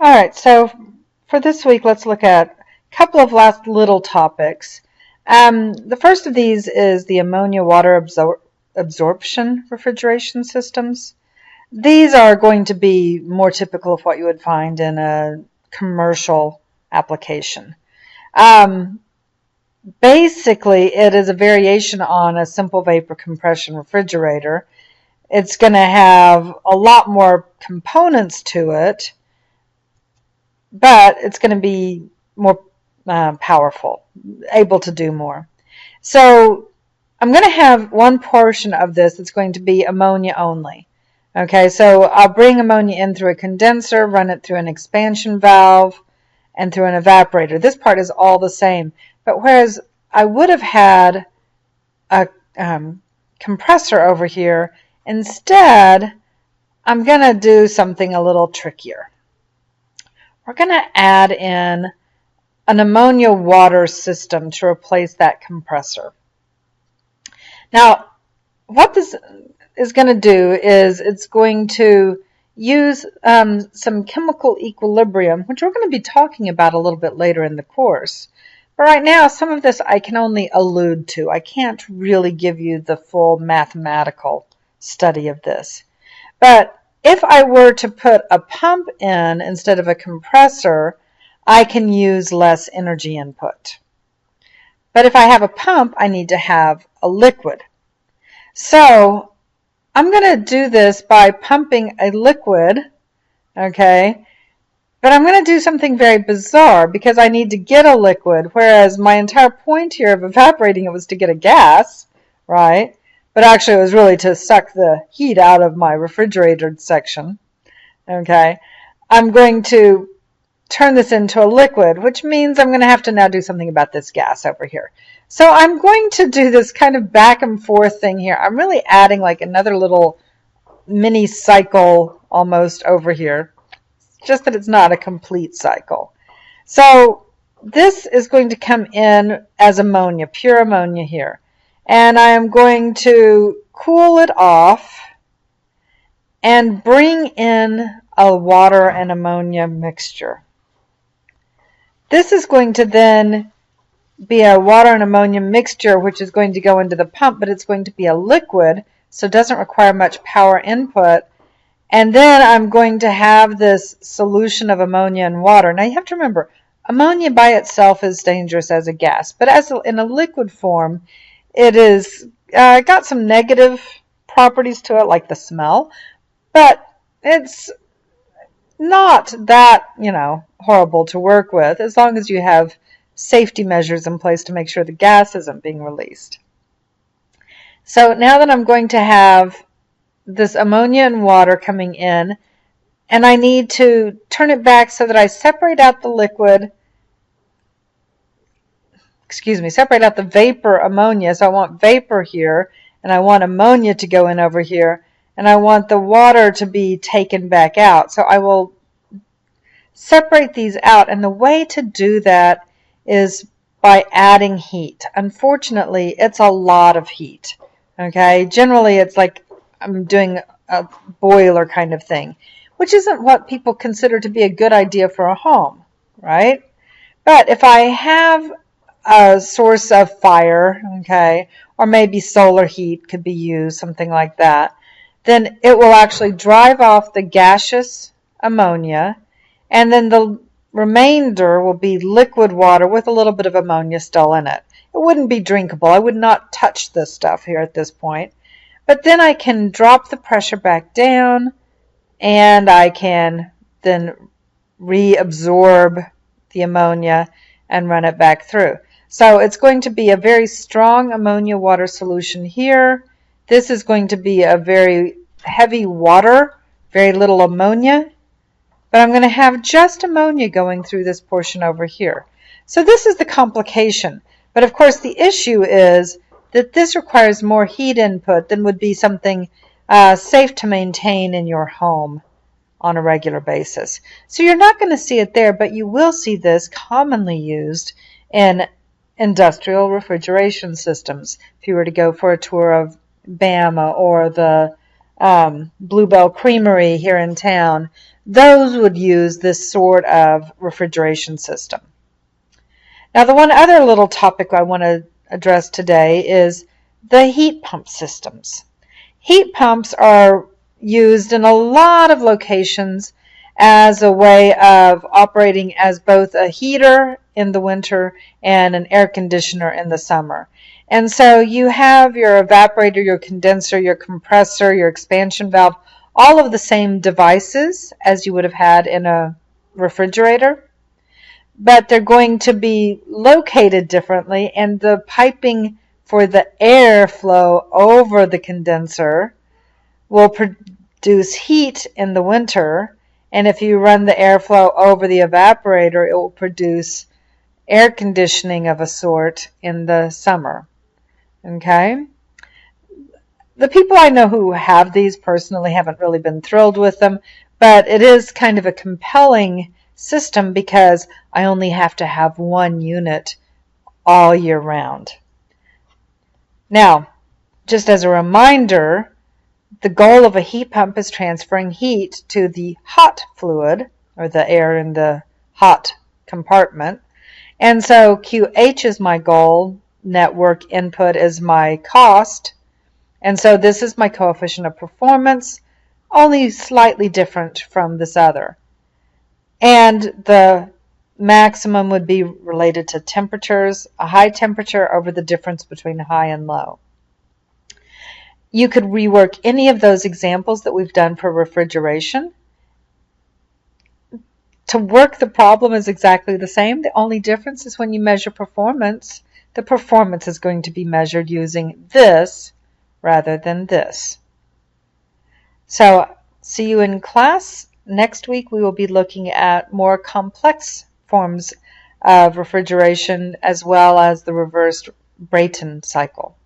All right, so for this week, let's look at a couple of last little topics. The first of these is the ammonia water absorption refrigeration systems. These are going to be more typical of what you would find in a commercial application. Um, Basically, it is a variation on a simple vapor compression refrigerator. It's going to have a lot more components to it, but it's going to be more powerful, able to do more. So I'm going to have one portion of this that's going to be ammonia only. Okay, so I'll bring ammonia in through a condenser, run it through an expansion valve, and through an evaporator. This part is all the same, but whereas I would have had a compressor over here, instead I'm going to do something a little trickier. We're going to add in an ammonia water system to replace that compressor. Now, what this is going to do is it's going to use some chemical equilibrium, which we're going to be talking about a little bit later in the course. But right now, some of this I can only allude to. I can't really give you the full mathematical study of this. But if I were to put a pump in instead of a compressor, I can use less energy input. But if I have a pump, I need to have a liquid. So I'm going to do this by pumping a liquid, okay? But I'm going to do something very bizarre because I need to get a liquid, whereas my entire point here of evaporating it was to get a gas, right? But actually it was really to suck the heat out of my refrigerated section, okay? I'm going to turn this into a liquid, which means I'm going to have to now do something about this gas over here. So I'm going to do this kind of back and forth thing here. I'm really adding like another little mini cycle almost over here, just that it's not a complete cycle. So this is going to come in as ammonia, pure ammonia here. And I am going to cool it off and bring in a water and ammonia mixture. This is going to then be a water and ammonia mixture, which is going to go into the pump, but it's going to be a liquid, so it doesn't require much power input. And then I'm going to have this solution of ammonia and water. Now you have to remember, ammonia by itself is dangerous as a gas, but in a liquid form, it is got some negative properties to it, like the smell, but it's not that, horrible to work with, as long as you have safety measures in place to make sure the gas isn't being released. So now that I'm going to have this ammonia and water coming in, and I need to turn it back so that I separate out the separate out the vapor ammonia. So I want vapor here, and I want ammonia to go in over here, and I want the water to be taken back out. So I will separate these out, and the way to do that is by adding heat. Unfortunately, it's a lot of heat. Okay, generally it's like I'm doing a boiler kind of thing, which isn't what people consider to be a good idea for a home, right? But if I have a source of fire, okay, or maybe solar heat could be used, something like that, then it will actually drive off the gaseous ammonia, and then the remainder will be liquid water with a little bit of ammonia still in it. It wouldn't be drinkable. I would not touch this stuff here at this point. But then I can drop the pressure back down, and I can then reabsorb the ammonia and run it back through. So it's going to be a very strong ammonia water solution here. This is going to be a very heavy water, very little ammonia. But I'm going to have just ammonia going through this portion over here. So this is the complication. But of course the issue is that this requires more heat input than would be something safe to maintain in your home on a regular basis. So you're not going to see it there, but you will see this commonly used in industrial refrigeration systems. If you were to go for a tour of BAMA or the Bluebell Creamery here in town, those would use this sort of refrigeration system. Now, the one other little topic I want to address today is the heat pump systems. Heat pumps are used in a lot of locations as a way of operating as both a heater in the winter and an air conditioner in the summer. And so you have your evaporator, your condenser, your compressor, your expansion valve, all of the same devices as you would have had in a refrigerator, but they're going to be located differently, and the piping for the air flow over the condenser will produce heat in the winter, and if you run the airflow over the evaporator, it will produce air conditioning of a sort in the summer. Okay? The people I know who have these personally haven't really been thrilled with them, but it is kind of a compelling system because I only have to have one unit all year round. Now, just as a reminder, the goal of a heat pump is transferring heat to the hot fluid, or the air in the hot compartment. And so QH is my goal, network input is my cost, and so this is my coefficient of performance, only slightly different from this other. And the maximum would be related to temperatures, a high temperature over the difference between high and low. You could rework any of those examples that we've done for refrigeration. To work, the problem is exactly the same. The only difference is when you measure performance, the performance is going to be measured using this rather than this. So, see you in class. Next week we will be looking at more complex forms of refrigeration as well as the reversed Brayton cycle.